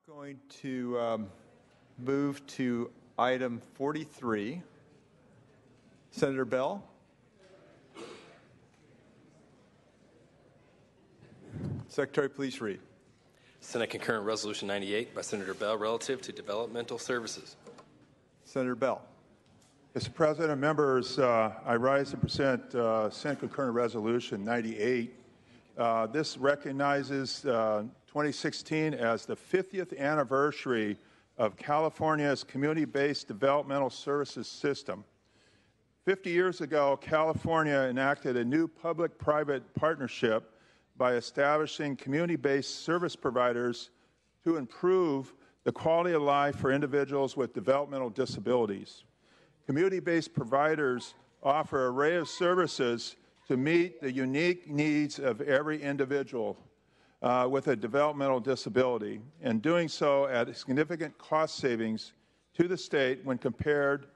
Going to move to item 43. Senator Beall. Secretary, please read. Senate Concurrent Resolution 98 by Senator Beall relative to developmental services. Senator Beall. Mr. President, members, I rise to present Senate Concurrent Resolution 98. This recognizes 2016 as the 50th anniversary of California's community-based developmental services system. 50 years ago, California enacted a new public-private partnership by establishing community-based service providers to improve the quality of life for individuals with developmental disabilities. Community-based providers offer an array of services to meet the unique needs of every individual with a developmental disability, and doing so at significant cost savings to the state when compared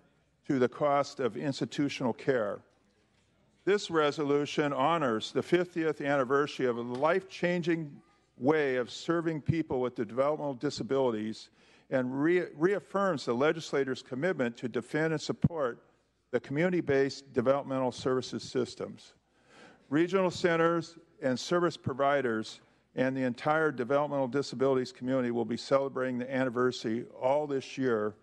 to the cost of institutional care. This resolution honors the 50th anniversary of a life-changing way of serving people with developmental disabilities and reaffirms the legislators' commitment to defend and support the community-based developmental services systems. Regional centers and service providers and the entire developmental disabilities community will be celebrating the anniversary all this year,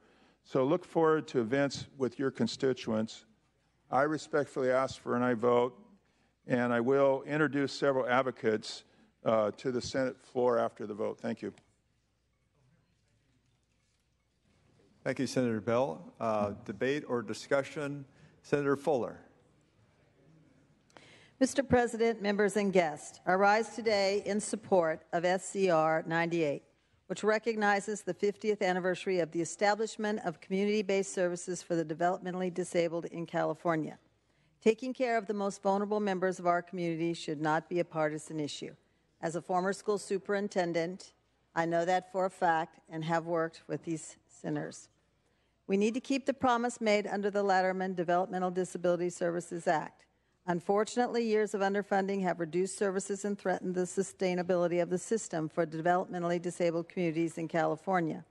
so look forward to events with your constituents. I respectfully ask for an aye vote, and I will introduce several advocates to the Senate floor after the vote. Thank you. Thank you, Senator Beall. Debate or discussion? Senator Fuller. Mr. President, members and guests, I rise today in support of SCR 98, which recognizes the 50th anniversary of the establishment of community-based services for the developmentally disabled in California. Taking care of the most vulnerable members of our community should not be a partisan issue. As a former school superintendent, I know that for a fact and have worked with these centers. We need to keep the promise made under the Latterman Developmental Disability Services Act. Unfortunately, years of underfunding have reduced services and threatened the sustainability of the system for developmentally disabled communities in California.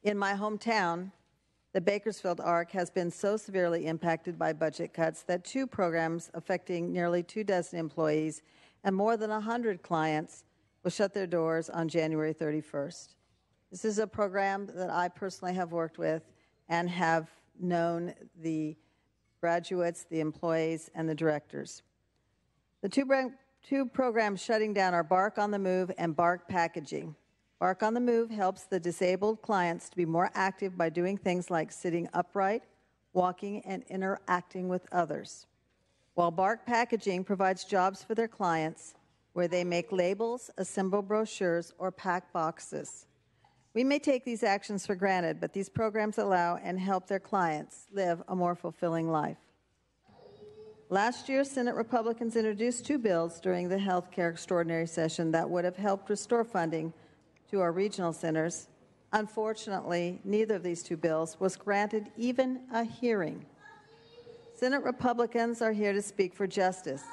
In my hometown, the Bakersfield ARC has been so severely impacted by budget cuts that 2 programs affecting nearly 24 employees and more than 100 clients will shut their doors on January 31st. This is a program that I personally have worked with and have known the graduates, the employees, and the directors. The two programs shutting down are Bark on the Move and Bark Packaging. Bark on the Move helps the disabled clients to be more active by doing things like sitting upright, walking, and interacting with others, while Bark Packaging provides jobs for their clients where they make labels, assemble brochures, or pack boxes. We may take these actions for granted, but these programs allow and help their clients live a more fulfilling life. Last year, Senate Republicans introduced 2 bills during the health care extraordinary session that would have helped restore funding to our regional centers. Unfortunately, neither of these 2 bills was granted even a hearing. Senate Republicans are here to speak for justice.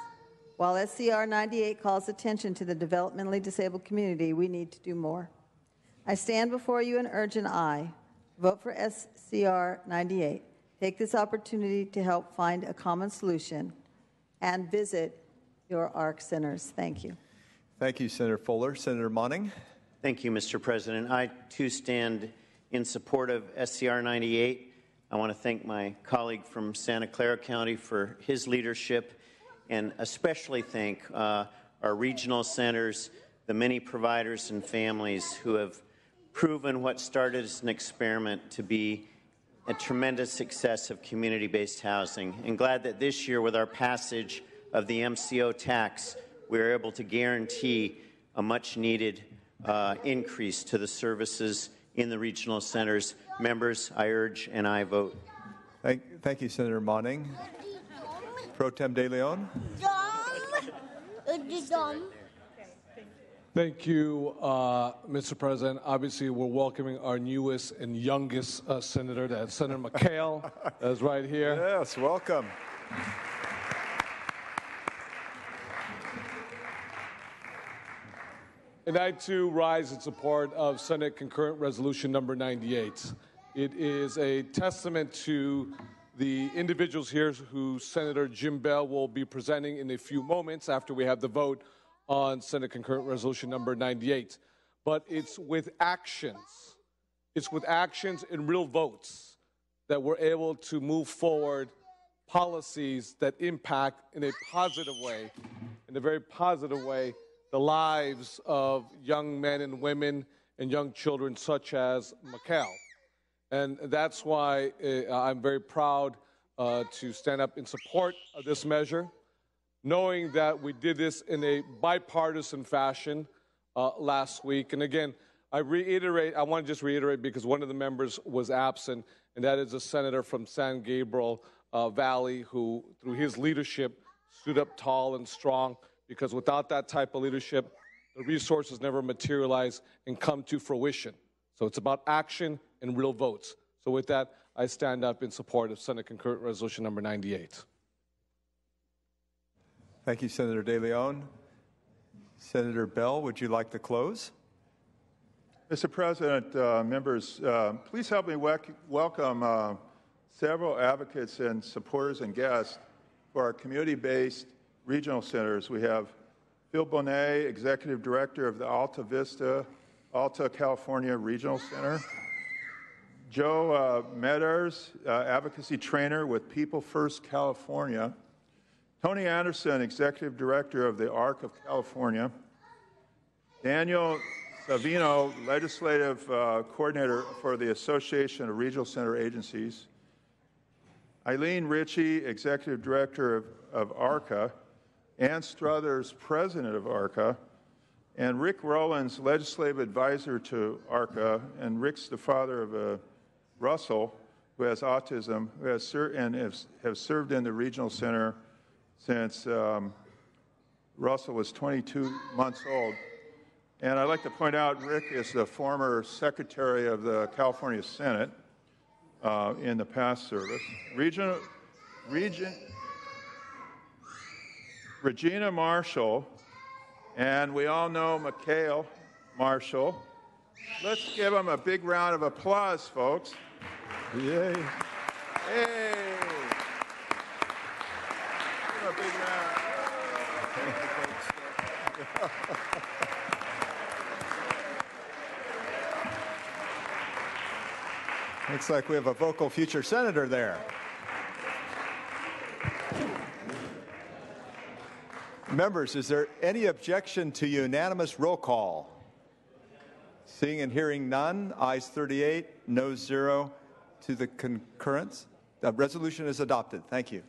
While SCR 98 calls attention to the developmentally disabled community, we need to do more. I stand before you and urge an aye. Vote for SCR 98. Take this opportunity to help find a common solution and visit your ARC centers. Thank you. Thank you, Senator Fuller. Senator Monning. Thank you, Mr. President. I, too, stand in support of SCR 98. I want to thank my colleague from Santa Clara County for his leadership, and especially thank our regional centers, the many providers and families who have proven what started as an experiment to be a tremendous success of community-based housing. And glad that this year, with our passage of the MCO tax, we are able to guarantee a much-needed increase to the services in the regional centers. Members, I urge and I vote. Thank you, Senator Monning. Pro Tem De Leon. Thank you, Mr. President. Obviously, we're welcoming our newest and youngest senator, that's Senator McHale, that's right here. Yes, welcome. And I, too, rise in support of Senate Concurrent Resolution number 98. It is a testament to the individuals here who Senator Jim Beall will be presenting in a few moments after we have the vote on Senate Concurrent Resolution number 98. But it's with actions. It's with actions and real votes that we're able to move forward policies that impact in a positive way, in a very positive way, the lives of young men and women and young children such as Mikhail. And that's why I'm very proud to stand up in support of this measure, knowing that we did this in a bipartisan fashion last week. And again, I want to just reiterate because one of the members was absent, and that is a senator from San Gabriel Valley who, through his leadership, stood up tall and strong, because without that type of leadership, the resources never materialize and come to fruition. So it's about action and real votes. So with that, I stand up in support of Senate Concurrent Resolution number 98. Thank you, Senator De Leon. Senator Beall, would you like to close? Mr. President, members, please help me welcome several advocates and supporters and guests for our community-based regional centers. We have Phil Bonet, Executive Director of the Alta California Regional Center. Joe Meadors, Advocacy Trainer with People First California. Tony Anderson, Executive Director of the ARC of California. Daniel Savino, Legislative Coordinator for the Association of Regional Center Agencies. Eileen Ritchie, Executive Director of ARCA. Ann Struthers, President of ARCA. And Rick Rowlands, Legislative Advisor to ARCA. And Rick's the father of Russell, who has autism, who has have served in the Regional Center since Russell was 22 months old. And I'd like to point out Rick is the former Secretary of the California Senate in the past service. Regina Marshall, and we all know Mikhail Marshall. Let's give them a big round of applause, folks. Yay. Hey! Give them a big round. Looks like we have a vocal future senator there. Members, is there any objection to unanimous roll call? Seeing and hearing none, ayes 38, noes 0 to the concurrence. The resolution is adopted. Thank you.